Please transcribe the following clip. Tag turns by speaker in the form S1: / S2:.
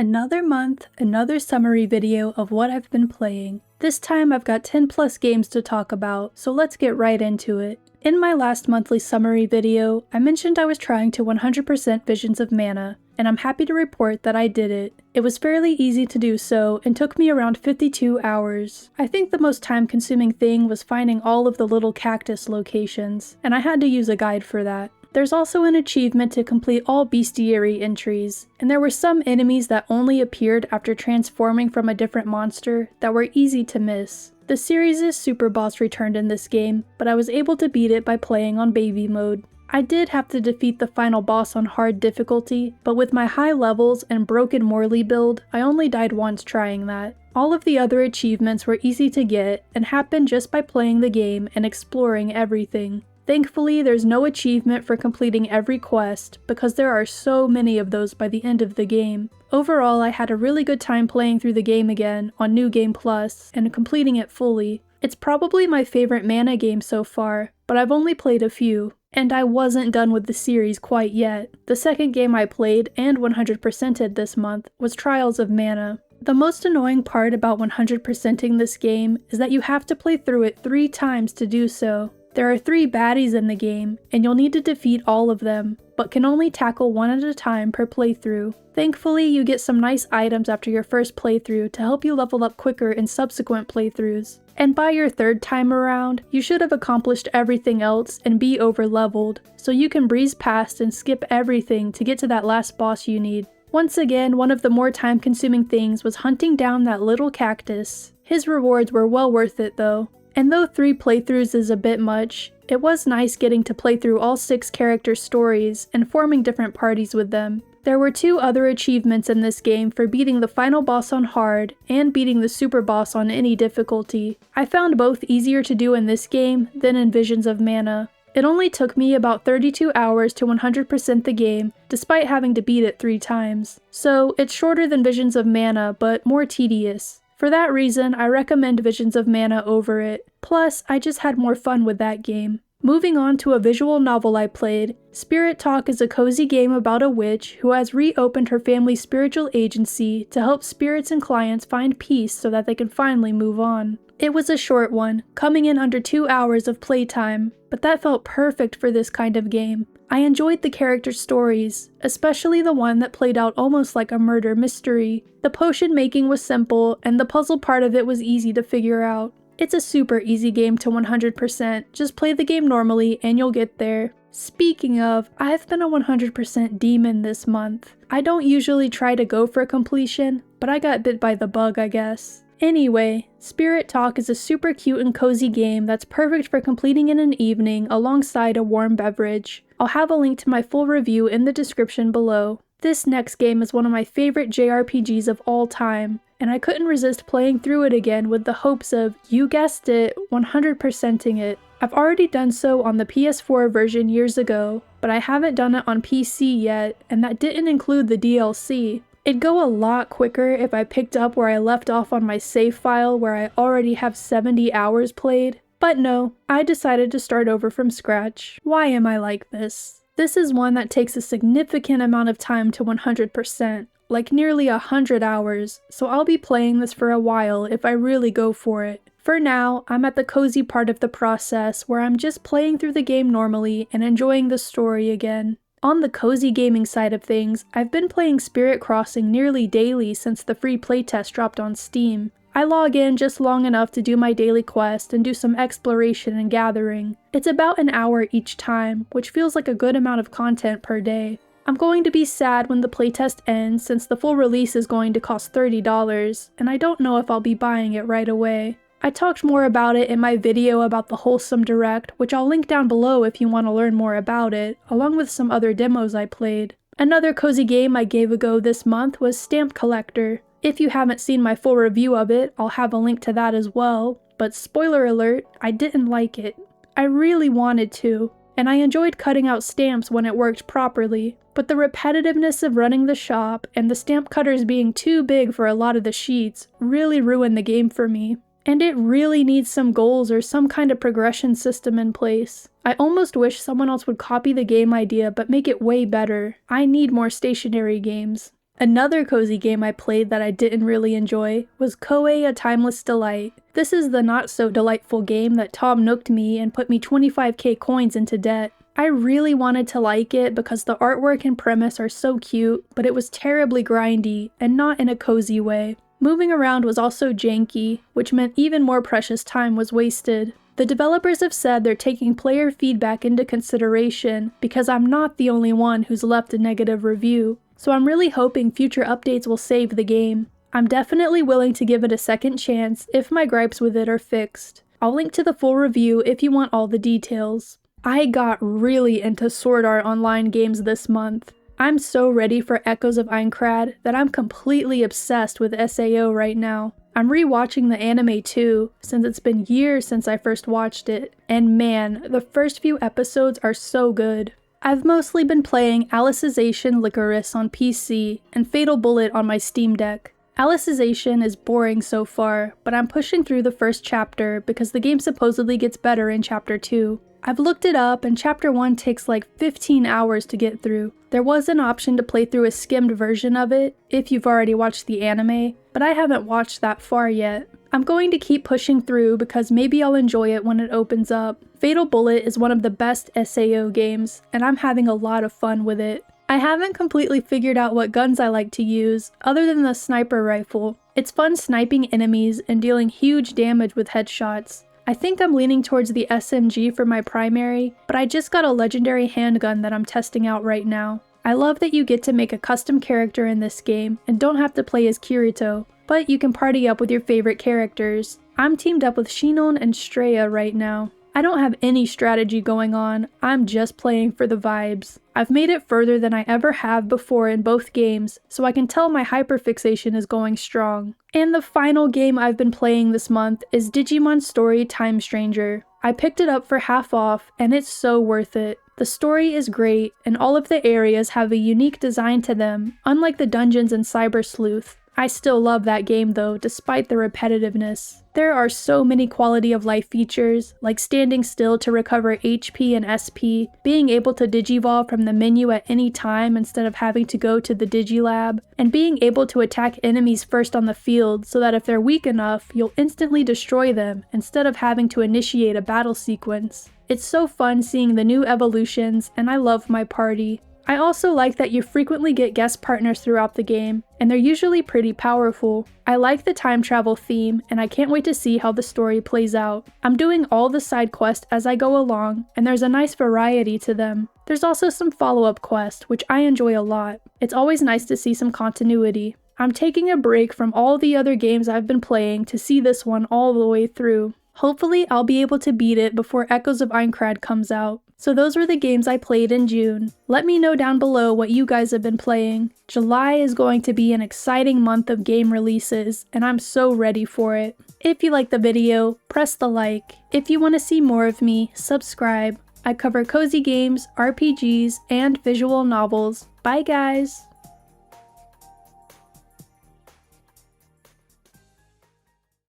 S1: Another month, another summary video of what I've been playing. This time I've got 10 plus games to talk about, so let's get right into it. In my last monthly summary video, I mentioned I was trying to 100% Visions of Mana, and I'm happy to report that I did it. It was fairly easy to do so and took me around 52 hours. I think the most time-consuming thing was finding all of the little cactus locations, and I had to use a guide for that. There's also an achievement to complete all bestiary entries, and there were some enemies that only appeared after transforming from a different monster that were easy to miss. The series' super boss returned in this game, but I was able to beat it by playing on baby mode. I did have to defeat the final boss on hard difficulty, but with my high levels and broken Morley build, I only died once trying that. All of the other achievements were easy to get and happened just by playing the game and exploring everything. Thankfully, there's no achievement for completing every quest, because there are so many of those by the end of the game. Overall, I had a really good time playing through the game again on New Game Plus and completing it fully. It's probably my favorite Mana game so far, but I've only played a few, and I wasn't done with the series quite yet. The second game I played and 100%ed this month was Trials of Mana. The most annoying part about 100%ing this game is that you have to play through it 3 times to do so. There are 3 baddies in the game, and you'll need to defeat all of them, but can only tackle one at a time per playthrough. Thankfully, you get some nice items after your first playthrough to help you level up quicker in subsequent playthroughs. And by your 3rd time around, you should have accomplished everything else and be over-leveled, so you can breeze past and skip everything to get to that last boss you need. Once again, one of the more time-consuming things was hunting down that little cactus. His rewards were well worth it though. And though 3 playthroughs is a bit much, it was nice getting to play through all 6 character stories and forming different parties with them. There were 2 other achievements in this game for beating the final boss on hard and beating the super boss on any difficulty. I found both easier to do in this game than in Visions of Mana. It only took me about 32 hours to 100% the game, despite having to beat it 3 times. So it's shorter than Visions of Mana, but more tedious. For that reason, I recommend Visions of Mana over it. Plus, I just had more fun with that game. Moving on to a visual novel I played, Spirit Talk is a cozy game about a witch who has reopened her family's spiritual agency to help spirits and clients find peace so that they can finally move on. It was a short one, coming in under 2 hours of playtime, but that felt perfect for this kind of game. I enjoyed the character stories, especially the one that played out almost like a murder mystery. The potion making was simple, and the puzzle part of it was easy to figure out. It's a super easy game to 100%, just play the game normally and you'll get there. Speaking of, I've been a 100% demon this month. I don't usually try to go for completion, but I got bit by the bug, I guess. Anyway, Spirit Talk is a super cute and cozy game that's perfect for completing in an evening alongside a warm beverage. I'll have a link to my full review in the description below. This next game is one of my favorite JRPGs of all time, and I couldn't resist playing through it again with the hopes of, you guessed it, 100%ing it. I've already done so on the PS4 version years ago, but I haven't done it on PC yet, and that didn't include the DLC. It'd go a lot quicker if I picked up where I left off on my save file where I already have 70 hours played. But no, I decided to start over from scratch. Why am I like this? This is one that takes a significant amount of time to 100%, like nearly 100 hours, so I'll be playing this for a while if I really go for it. For now, I'm at the cozy part of the process where I'm just playing through the game normally and enjoying the story again. On the cozy gaming side of things, I've been playing Spirit Crossing nearly daily since the free playtest dropped on Steam. I log in just long enough to do my daily quest and do some exploration and gathering. It's about an hour each time, which feels like a good amount of content per day. I'm going to be sad when the playtest ends since the full release is going to cost $30, and I don't know if I'll be buying it right away. I talked more about it in my video about the Wholesome Direct, which I'll link down below if you want to learn more about it, along with some other demos I played. Another cozy game I gave a go this month was Stamp Collector. If you haven't seen my full review of it, I'll have a link to that as well, but spoiler alert, I didn't like it. I really wanted to, and I enjoyed cutting out stamps when it worked properly, but the repetitiveness of running the shop and the stamp cutters being too big for a lot of the sheets really ruined the game for me. And it really needs some goals or some kind of progression system in place. I almost wish someone else would copy the game idea but make it way better. I need more stationary games. Another cozy game I played that I didn't really enjoy was Koei A Timeless Delight. This is the not-so-delightful game that Tom Nooked me and put me 25k coins into debt. I really wanted to like it because the artwork and premise are so cute, but it was terribly grindy, and not in a cozy way. Moving around was also janky, which meant even more precious time was wasted. The developers have said they're taking player feedback into consideration because I'm not the only one who's left a negative review, so I'm really hoping future updates will save the game. I'm definitely willing to give it a second chance if my gripes with it are fixed. I'll link to the full review if you want all the details. I got really into Sword Art Online games this month. I'm so ready for Echoes of Aincrad that I'm completely obsessed with SAO right now. I'm rewatching the anime too, since it's been years since I first watched it, and man, the first few episodes are so good. I've mostly been playing Alicization Licorice on PC and Fatal Bullet on my Steam Deck. Alicization is boring so far, but I'm pushing through the first chapter because the game supposedly gets better in chapter 2. I've looked it up and chapter 1 takes like 15 hours to get through. There was an option to play through a skimmed version of it if you've already watched the anime, but I haven't watched that far yet. I'm going to keep pushing through because maybe I'll enjoy it when it opens up. Fatal Bullet is one of the best SAO games, and I'm having a lot of fun with it. I haven't completely figured out what guns I like to use, other than the sniper rifle. It's fun sniping enemies and dealing huge damage with headshots. I think I'm leaning towards the SMG for my primary, but I just got a legendary handgun that I'm testing out right now. I love that you get to make a custom character in this game and don't have to play as Kirito, but you can party up with your favorite characters. I'm teamed up with Shinon and Straya right now. I don't have any strategy going on, I'm just playing for the vibes. I've made it further than I ever have before in both games, so I can tell my hyperfixation is going strong. And the final game I've been playing this month is Digimon Story Time Stranger. I picked it up for half off, and it's so worth it. The story is great, and all of the areas have a unique design to them, unlike the dungeons in Cyber Sleuth. I still love that game though, despite the repetitiveness. There are so many quality of life features, like standing still to recover HP and SP, being able to digivolve from the menu at any time instead of having to go to the Digilab, and being able to attack enemies first on the field so that if they're weak enough, you'll instantly destroy them instead of having to initiate a battle sequence. It's so fun seeing the new evolutions, and I love my party. I also like that you frequently get guest partners throughout the game, and they're usually pretty powerful. I like the time travel theme, and I can't wait to see how the story plays out. I'm doing all the side quests as I go along, and there's a nice variety to them. There's also some follow-up quests, which I enjoy a lot. It's always nice to see some continuity. I'm taking a break from all the other games I've been playing to see this one all the way through. Hopefully I'll be able to beat it before Echoes of Aincrad comes out. So those were the games I played in June. Let me know down below what you guys have been playing. July is going to be an exciting month of game releases, and I'm so ready for it. If you like the video, press the like. If you want to see more of me, subscribe. I cover cozy games, RPGs, and visual novels. Bye guys!